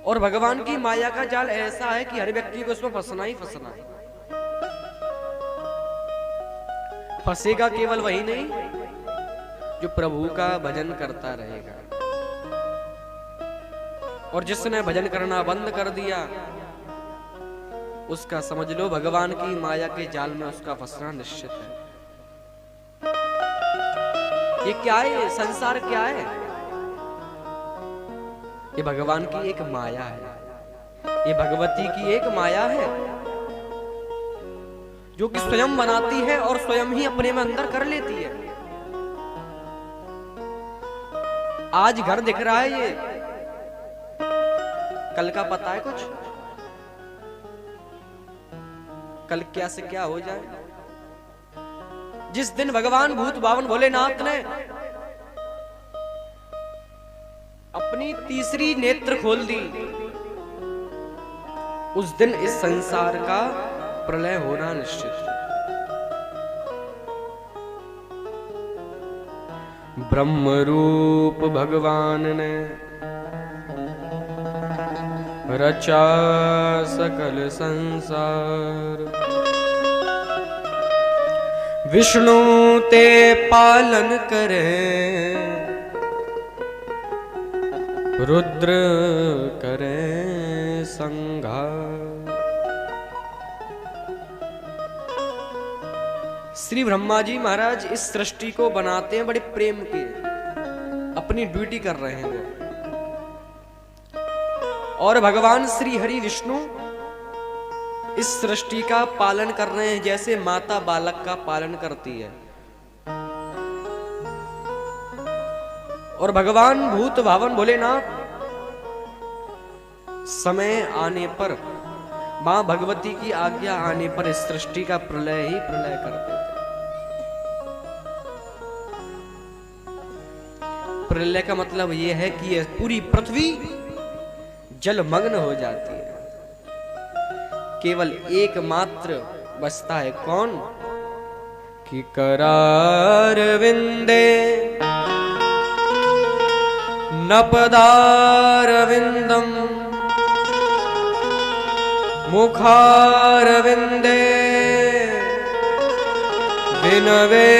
और भगवान की माया का जाल ऐसा है कि हर व्यक्ति को उसमें फंसना ही फंसना है। फंसेगा केवल वही नहीं जो प्रभु का भजन करता रहेगा, और जिसने भजन करना बंद कर दिया उसका समझ लो भगवान की माया के जाल में उसका फंसना निश्चित है। ये क्या है? संसार क्या है? ये भगवान की एक माया है, ये भगवती की एक माया है जो कि स्वयं बनाती है और स्वयं ही अपने में अंदर कर लेती है। आज घर दिख रहा है, ये कल का पता है कुछ? कल क्या से क्या हो जाए। जिस दिन भगवान भूत भावन भोलेनाथ ने अपनी तीसरी नेत्र खोल दी, उस दिन इस संसार का प्रलय होना निश्चित है। ब्रह्म रूप भगवान ने रचा सकल संसार, विष्णु ते पालन करे, रुद्र करे संहार। श्री ब्रह्मा जी महाराज इस सृष्टि को बनाते हैं बड़े प्रेम के, अपनी ड्यूटी कर रहे हैं वो। और भगवान श्री हरि विष्णु इस सृष्टि का पालन कर रहे हैं जैसे माता बालक का पालन करती है। और भगवान भूत भावन भोलेनाथ समय आने पर, मां भगवती की आज्ञा आने पर इस सृष्टि का प्रलय ही प्रलय कर देते। प्रलय का मतलब यह है कि यह पूरी पृथ्वी जलमग्न हो जाती है। केवल एकमात्र बचता है कौन? कि करार विंदे नपदार विंदम, मुखार विंदे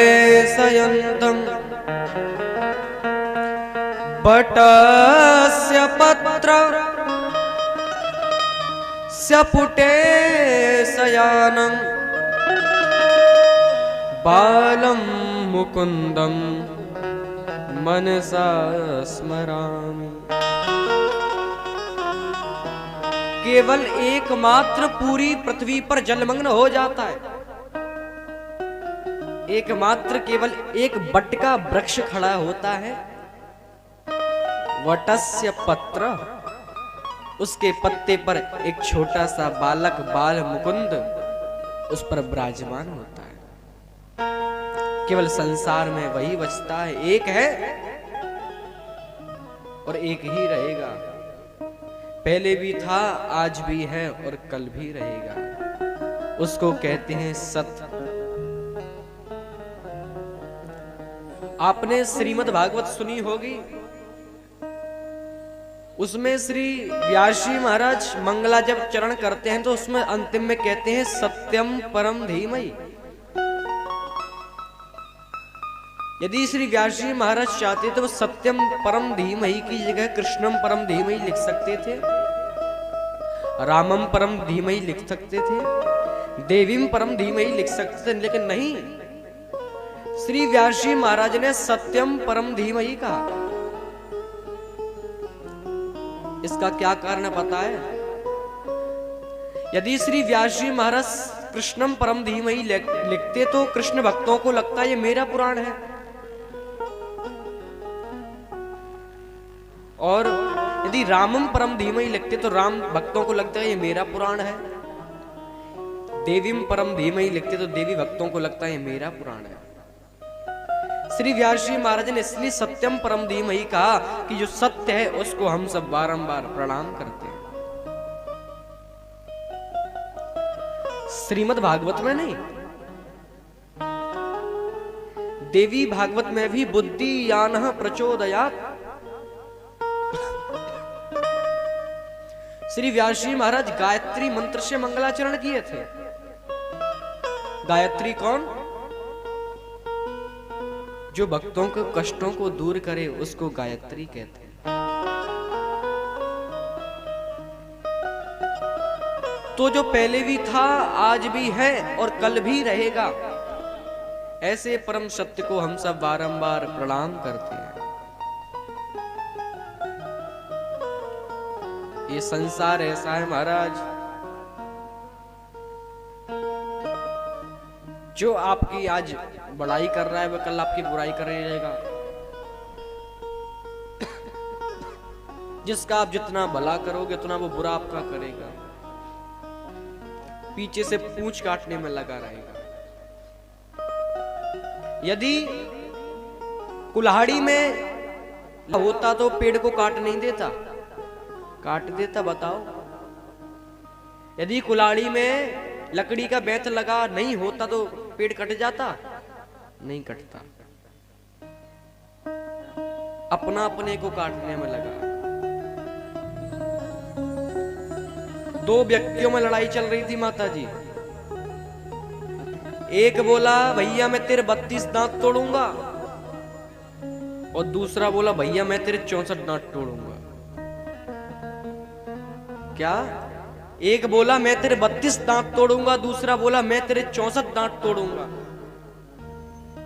विनवेशयन्तम, बटस्य पत्र स्यपुटे शयानं, बालं मुकुंदम मनसा स्मरामि। केवल एकमात्र पूरी पृथ्वी पर जलमग्न हो जाता है। एकमात्र केवल एक बट का वृक्ष खड़ा होता है, वटस्य पत्र, उसके पत्ते पर एक छोटा सा बालक बाल मुकुंद उस पर विराजमान होता है। केवल संसार में वही बचता है, एक है और एक ही रहेगा। पहले भी था, आज भी है और कल भी रहेगा। उसको कहते हैं सत्य। आपने श्रीमद् भागवत सुनी होगी, उसमें श्री व्यास जी महाराज मंगला जब चरण करते हैं तो उसमें अंतिम में कहते हैं सत्यम परम धीमहि। यदि श्री व्यास जी महाराज चाहते तो वो सत्यम परम धीमहि की जगह कृष्णम परम धीमहि लिख सकते थे, रामम परम धीमहि लिख सकते थे, देवीम परम धीमहि लिख सकते थे, लेकिन नहीं, श्री व्यास जी महाराज ने सत्यम परम धीमहि कहा। इसका क्या कारण पता है? यदि श्री व्यास जी महाराज कृष्णम परम धीमहि लिखते तो कृष्ण भक्तों को लगता ये मेरा पुराण है, और यदि रामम परम धीमहि लिखते तो राम भक्तों को लगता है ये मेरा पुराण है, देवीम परम धीमहि लिखते तो देवी भक्तों को लगता है ये मेरा पुराण है। श्री व्यास जी महाराज ने इसलिए सत्यम परम धीमहि कहा कि जो सत्य है उसको हम सब बारंबार प्रणाम करते हैं। श्रीमद् भागवत में नहीं, देवी भागवत में भी बुद्धि यानः प्रचोदयात्, श्री व्यास जी महाराज गायत्री मंत्र से मंगलाचरण किए थे। गायत्री कौन? जो भक्तों के कष्टों को दूर करे उसको गायत्री कहते हैं। तो जो पहले भी था, आज भी है और कल भी रहेगा, ऐसे परम सत्य को हम सब बारंबार प्रणाम करते हैं। ये संसार ऐसा है महाराज, जो आपकी आज बड़ाई कर रहा है वह कल आपकी बुराई कर रहेगा। जिसका आप जितना भला करोगे उतना वो बुरा आपका करेगा, पीछे से पूंछ काटने में लगा रहेगा। यदि कुल्हाड़ी में होता तो पेड़ को काट नहीं देता, काट देता? बताओ। यदि कुल्हाड़ी में लकड़ी का बेंत लगा नहीं होता तो पेड़ कट जाता? नहीं कटता। अपना अपने को काटने में लगा। दो व्यक्तियों में लड़ाई चल रही थी माता जी। एक बोला भैया मैं तेरे 32 दांत तोड़ूंगा, और दूसरा बोला भैया मैं तेरे 64 दांत तोड़ूंगा। क्या? एक बोला मैं तेरे 32 दांत तोड़ूंगा, दूसरा बोला मैं तेरे 64 दांत तोड़ूंगा।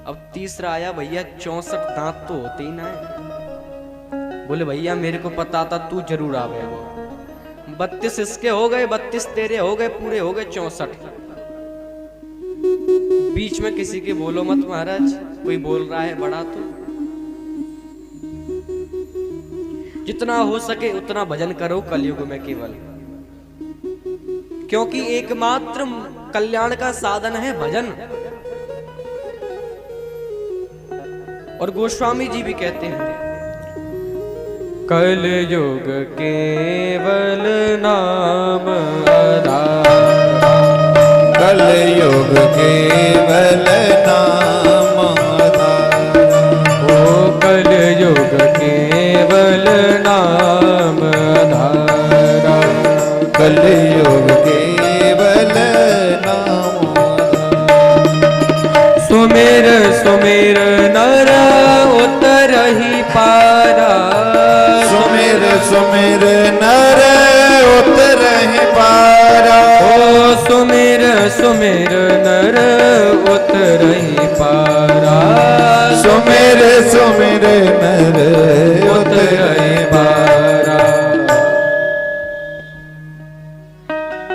अब तीसरा आया, भैया 64 दांत तो होते ही ना है। बोले भैया मेरे को पता था तू जरूर आवेगा। 32 इसके हो गए, 32 तेरे हो गए, पूरे हो गए 64। बीच में किसी के बोलो मत महाराज, कोई बोल रहा है बड़ा तो जितना हो सके उतना भजन करो कलयुग में केवल, क्योंकि एकमात्र कल्याण का साधन है भजन। और गोस्वामी जी भी कहते हैं कलयुग केवल नाम आधार, कलयुग केवल नाम आधार, ओ कलयुग केवल नाम आधार, कलयुग केवल नाम आधार। सुमिर सुमिर नर उतरहि पारा, सुमिर सुमिर नर उतरहि पारा, ओ सुमिर सुमिर नर उतरहि पारा, सुमिर सुमिर नर उतरहि पारा।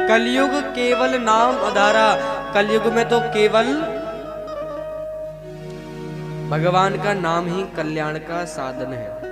कलयुग केवल नाम आधारा। कलयुग में तो केवल भगवान का नाम ही कल्याण का साधन है।